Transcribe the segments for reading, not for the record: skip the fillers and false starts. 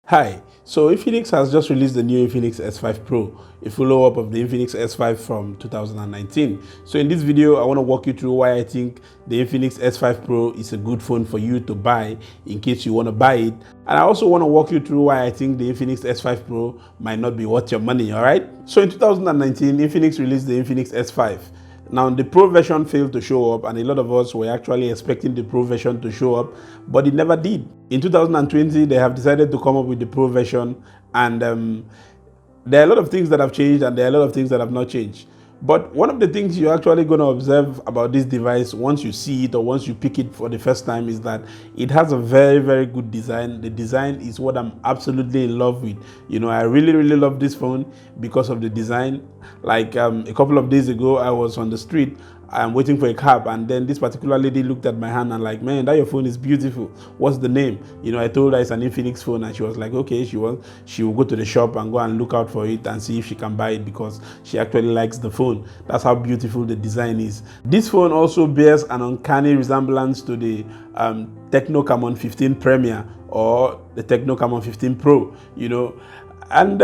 Hi, so Infinix has just released the new Infinix S5 Pro, a follow-up of the Infinix S5 from 2019. So in this video, I want to walk you through why I think the Infinix S5 Pro is a good phone for you to buy in case you want to buy it. And I also want to walk you through why I think the Infinix S5 Pro might not be worth your money, alright? So in 2019, Infinix released the Infinix S5. Now, the Pro version failed to show up, and a lot of us were actually expecting the Pro version to show up, but it never did. In 2020, they have decided to come up with the Pro version, and there are a lot of things that have changed, and there are a lot of things that have not changed. But one of the things you're actually going to observe about this device once you see it or once you pick it for the first time is that it has a very, very good design. The design is what I'm absolutely in love with. You know, I really, really love this phone because of the design. Like a couple of days ago, I was on the street. I'm waiting for a cab, and then this particular lady looked at my hand and like, man, that your phone is beautiful. What's the name? You know, I told her it's an Infinix phone, and she was like, okay, she will go to the shop and go and look out for it and see if she can buy it because she actually likes the phone. That's how beautiful the design is. This phone also bears an uncanny resemblance to the Tecno Camon 15 Premier or the Tecno Camon 15 Pro, you know. And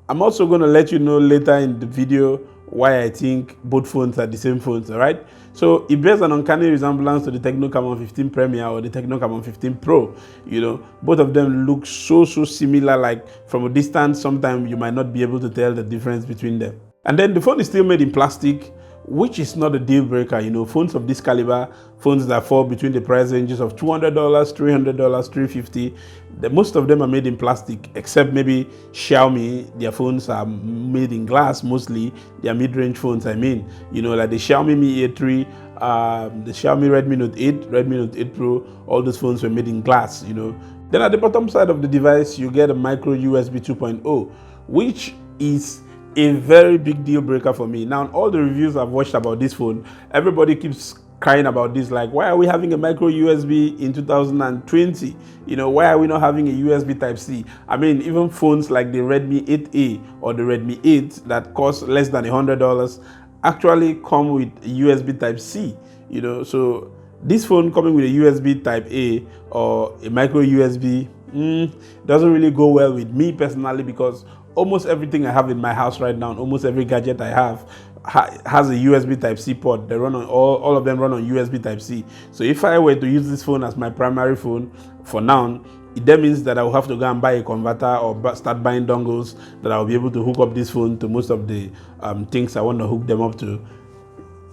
I'm also going to let you know later in the video why I think both phones are the same phones, all right? So it bears an uncanny resemblance to the Tecno Camon 15 Premier or the Tecno Camon 15 Pro. You know, both of them look so similar, like from a distance, sometimes you might not be able to tell the difference between them. And then the phone is still made in plastic, which is not a deal breaker. You know, phones of this caliber, phones that fall between the price ranges of $200, $300, $350, most of them are made in plastic, except maybe Xiaomi. Their phones are made in glass mostly. Their mid-range phones, I mean, you know, like the Xiaomi Mi A3, the Xiaomi Redmi Note 8, Redmi Note 8 Pro, all those phones were made in glass, you know. Then at the bottom side of the device, you get a micro USB 2.0, which is a very big deal breaker for me. Now, all the reviews I've watched about this phone, everybody keeps crying about this, like, why are we having a micro USB in 2020? You know, why are we not having a USB Type-C? I mean, even phones like the Redmi 8A or the Redmi 8 that cost less than $100 actually come with a USB Type-C, you know. So this phone coming with a USB Type-A or a micro USB doesn't really go well with me personally, because almost everything I have in my house right now, almost every gadget I have has a USB Type-C port. They run on all of them run on USB Type-C. So if I were to use this phone as my primary phone for now, that means that I will have to go and buy a converter or start buying dongles that I will be able to hook up this phone to most of the things I want to hook them up to.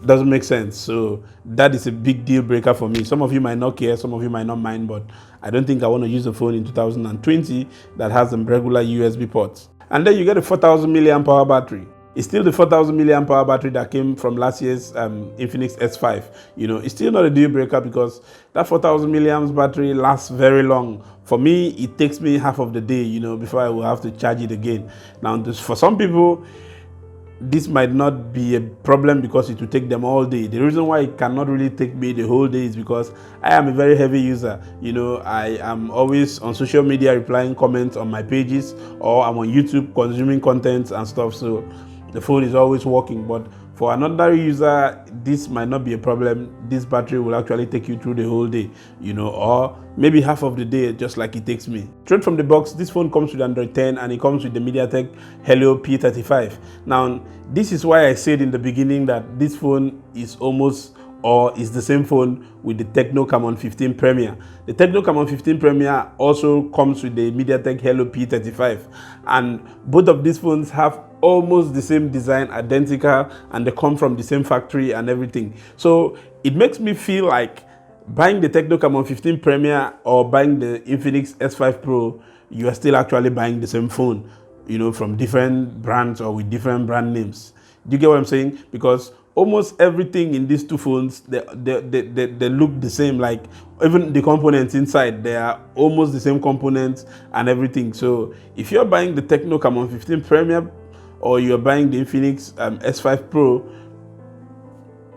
Doesn't make sense. So that is a big deal breaker for me. Some of you might not care, some of you might not mind, but I don't think I want to use a phone in 2020 that has some regular USB ports. And then you get a 4,000 milliamp hour battery. It's still the 4,000 milliamp hour battery that came from last year's Infinix S5. You know, it's still not a deal breaker because that 4,000 milliamps battery lasts very long. For me, it takes me half of the day, you know, before I will have to charge it again. Now, for some people, this might not be a problem because it will take them all day. The reason why it cannot really take me the whole day is because I am a very heavy user. You know, I am always on social media replying comments on my pages, or I'm on YouTube consuming content and stuff. So the phone is always working. But for another user, this might not be a problem. This battery will actually take you through the whole day, you know, or maybe half of the day, just like it takes me. Straight from the box, this phone comes with Android 10 and it comes with the MediaTek Helio P35. Now, this is why I said in the beginning that this phone is almost or is the same phone with the Tecno Camon 15 Premier. The Tecno Camon 15 Premier also comes with the MediaTek Helio P35, and both of these phones have almost the same design, identical, and they come from the same factory and everything. So it makes me feel like buying the Tecno Camon 15 Premier or buying the Infinix S5 Pro, you are still actually buying the same phone, you know, from different brands or with different brand names. Do you get what I'm saying? Because almost everything in these two phones, they look the same. Like even the components inside, they are almost the same components and everything. So if you're buying the Tecno Camon 15 Premier or you're buying the Infinix S5 Pro,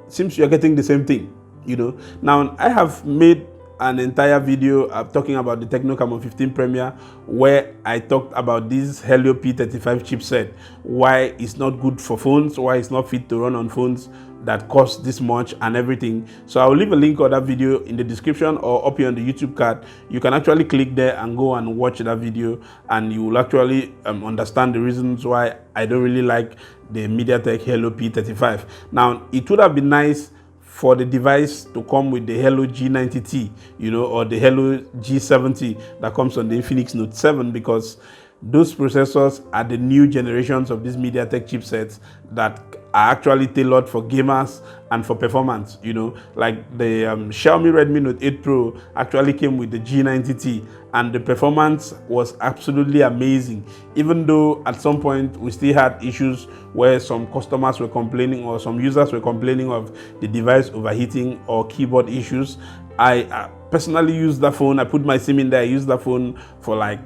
it seems you're getting the same thing, you know. Now, I have made an entire video talking about the Tecno Camon 15 Premier, where I talked about this Helio P35 chipset, why it's not good for phones, why it's not fit to run on phones that cost this much and everything. So I'll leave a link of that video in the description or up here on the YouTube card. You can actually click there and go and watch that video, and you will actually understand the reasons why I don't really like the MediaTek Helio P35. Now, it would have been nice for the device to come with the Helio G90T, you know, or the Helio G70 that comes on the Infinix Note 7, because those processors are the new generations of these MediaTek chipsets that are actually tailored for gamers and for performance. You know, like the Xiaomi Redmi Note 8 Pro actually came with the G90T, and the performance was absolutely amazing, even though at some point we still had issues where some customers were complaining or some users were complaining of the device overheating or keyboard issues. I personally used that phone. I put my SIM in there. I used that phone for like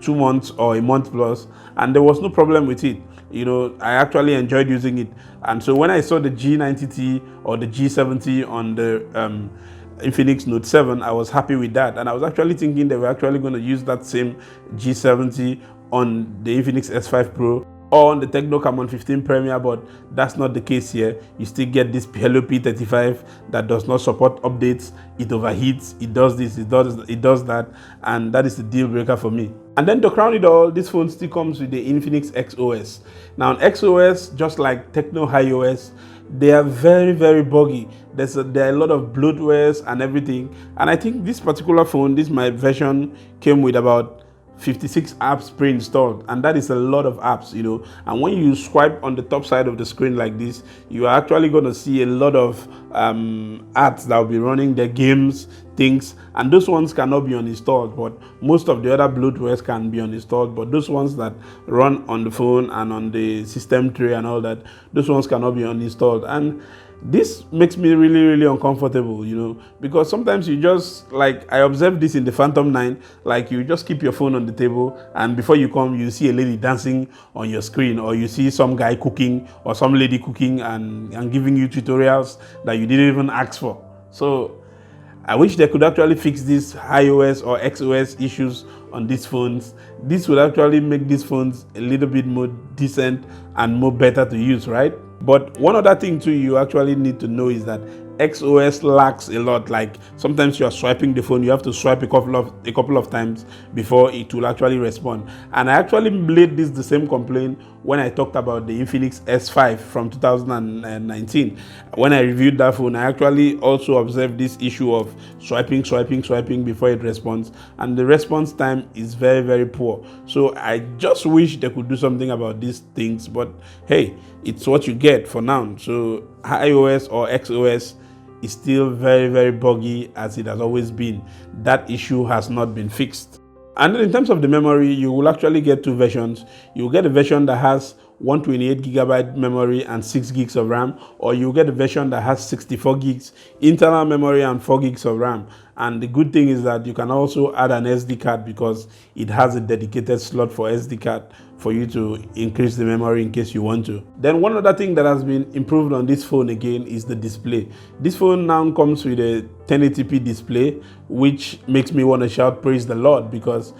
2 months or a month plus, and there was no problem with it. You know, I actually enjoyed using it. And so when I saw the G90T or the G70 on the Infinix Note 7, I was happy with that. And I was actually thinking they were actually going to use that same G70 on the Infinix S5 Pro or on the Tecno Camon 15 Premier, but that's not the case here. You still get this Helio P35 that does not support updates. It overheats, it does this, it does that, and that is the deal breaker for me. And then to crown it all, this phone still comes with the Infinix XOS. Now, on XOS, just like Tecno HiOS, they are very, very buggy. There are a lot of bloatwares and everything. And I think this particular phone, my version, came with about 56 apps pre-installed, and that is a lot of apps, you know. And when you swipe on the top side of the screen like this, you are actually going to see a lot of apps that will be running their games, things, and those ones cannot be uninstalled, but most of the other bloatwares can be uninstalled. But those ones that run on the phone and on the system tray and all that, those ones cannot be uninstalled. And this makes me really, really uncomfortable, you know, because sometimes you just, like, I observed this in the Phantom 9, like you just keep your phone on the table, and before you come, you see a lady dancing on your screen, or you see some guy cooking or some lady cooking and giving you tutorials that you didn't even ask for. So I wish they could actually fix these iOS or XOS issues on these phones. This would actually make these phones a little bit more decent and more better to use, right? But one other thing too you actually need to know is that XOS lags a lot. Like sometimes you are swiping the phone, you have to swipe a couple of times before it will actually respond. And I actually made the same complaint when I talked about the Infinix S5 from 2019. When I reviewed that phone, I actually also observed this issue of swiping before it responds, and the response time is very, very poor. So I just wish they could do something about these things, but hey, it's what you get for now. So iOS or XOS is still very, very buggy as it has always been. That issue has not been fixed. And then in terms of the memory, you will actually get two versions. You'll get a version that has 128GB memory and 6 gigs of RAM, or you get a version that has 64 gigs internal memory and 4 gigs of RAM. And the good thing is that you can also add an SD card because it has a dedicated slot for SD card for you to increase the memory in case you want to. Then one other thing that has been improved on this phone again is the display. This phone now comes with a 1080p display, which makes me want to shout praise the Lord, because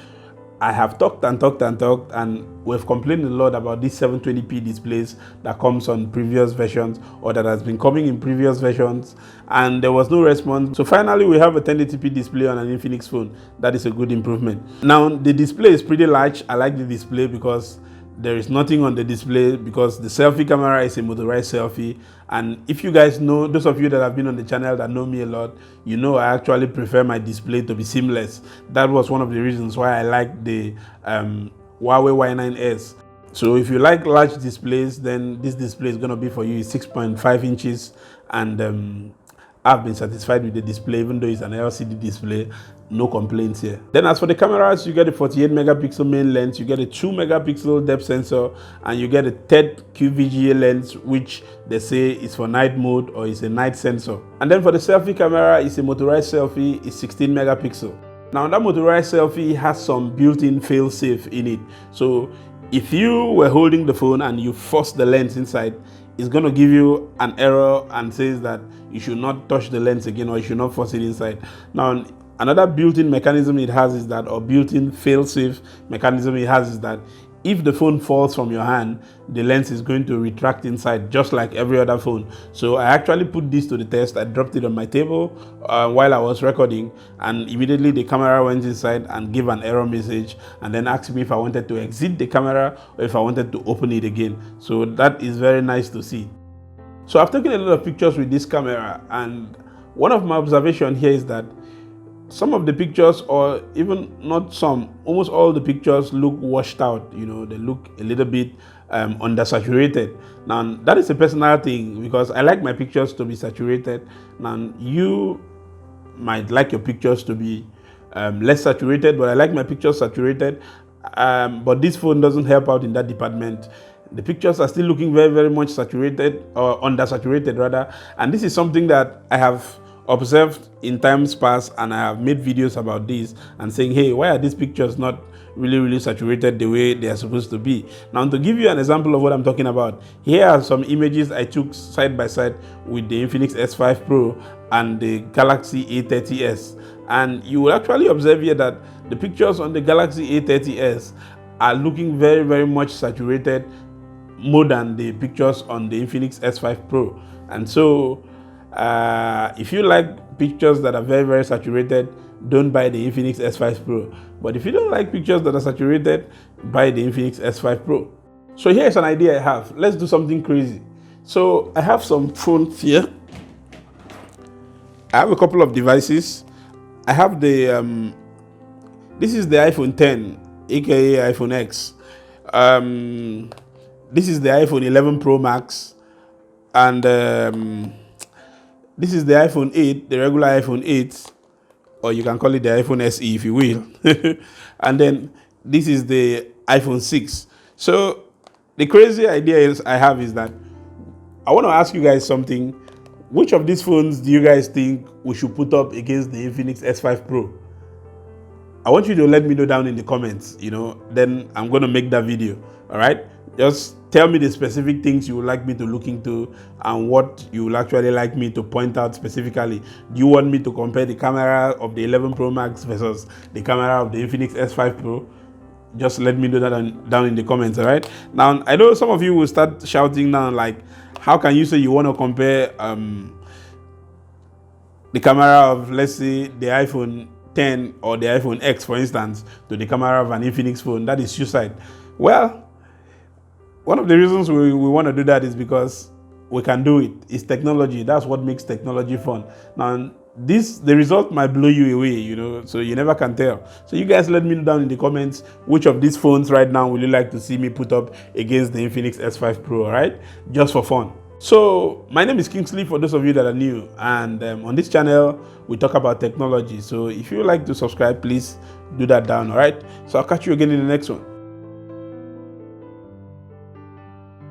I have talked, and we've complained a lot about these 720p displays that comes on previous versions, or that has been coming in previous versions, and there was no response. So finally we have a 1080p display on an Infinix phone. That is a good improvement. Now the display is pretty large. I like the display because there is nothing on the display, because the selfie camera is a motorized selfie. And if you guys know, those of you that have been on the channel that know me a lot, you know I actually prefer my display to be seamless. That was one of the reasons why I like the Huawei Y9s. So if you like large displays, then this display is going to be for you. It's 6.5 inches, and I've been satisfied with the display, even though it's an LCD display. No complaints here. Then as for the cameras, you get a 48 megapixel main lens, you get a 2 megapixel depth sensor, and you get a third QVGA lens, which they say is for night mode or is a night sensor. And then for the selfie camera, it's a motorized selfie, it's 16 megapixel. Now that motorized selfie has some built-in fail-safe in it. So if you were holding the phone and you force the lens inside, it's going to give you an error and says that you should not touch the lens again, or you should not force it inside. Now, another built-in mechanism it has is that, or built-in fail-safe mechanism it has is that if the phone falls from your hand, the lens is going to retract inside just like every other phone. So I actually put this to the test. I dropped it on my table while I was recording, and immediately the camera went inside and gave an error message, and then asked me if I wanted to exit the camera or if I wanted to open it again. So that is very nice to see. So I've taken a lot of pictures with this camera, and one of my observations here is that some of the pictures, or even not some, almost all the pictures look washed out. You know, they look a little bit undersaturated. Now, that is a personal thing, because I like my pictures to be saturated. Now, you might like your pictures to be less saturated, but I like my pictures saturated. But this phone doesn't help out in that department. The pictures are still looking very, very much saturated, or undersaturated rather. And this is something that I have observed in times past, and I have made videos about this and saying, hey, why are these pictures not really saturated the way they are supposed to be? Now, to give you an example of what I'm talking about, here are some images I took side by side with the Infinix S5 Pro and the Galaxy A30s, and you will actually observe here that the pictures on the Galaxy A30s are looking very, very much saturated, more than the pictures on the Infinix S5 Pro. And so if you like pictures that are very, very saturated, don't buy the Infinix S5 Pro. But if you don't like pictures that are saturated, buy the Infinix S5 Pro. So here's an idea I have. Let's do something crazy. So I have some phones here. I have a couple of devices. I have the this is the iPhone 10, aka iPhone X. This is the iPhone 11 Pro Max, and this is the iPhone 8, the regular iPhone 8, or you can call it the iPhone SE if you will. And then this is the iPhone 6. So the crazy idea I have is that I want to ask you guys something. Which of these phones do you guys think we should put up against the Infinix S5 Pro? I want you to let me know down in the comments, then I'm going to make that video. All right? Just tell me the specific things you would like me to look into and what you would actually like me to point out specifically. Do you want me to compare the camera of the 11 Pro Max versus the camera of the Infinix S5 Pro? Just let me know that down in the comments, all right? Now, I know some of you will start shouting now, like, how can you say you want to compare the camera of, let's say, the iPhone 10 or the iPhone X, for instance, to the camera of an Infinix phone? That is suicide. Well, one of the reasons we want to do that is because we can do it. It's technology. That's what makes technology fun. Now, the result might blow you away, so you never can tell. So you guys let me know down in the comments which of these phones right now would you like to see me put up against the Infinix S5 Pro, all right? Just for fun. So my name is Kingsley, for those of you that are new, and on this channel we talk about technology. So if you would like to subscribe, please do that down, all right? So I'll catch you again in the next one.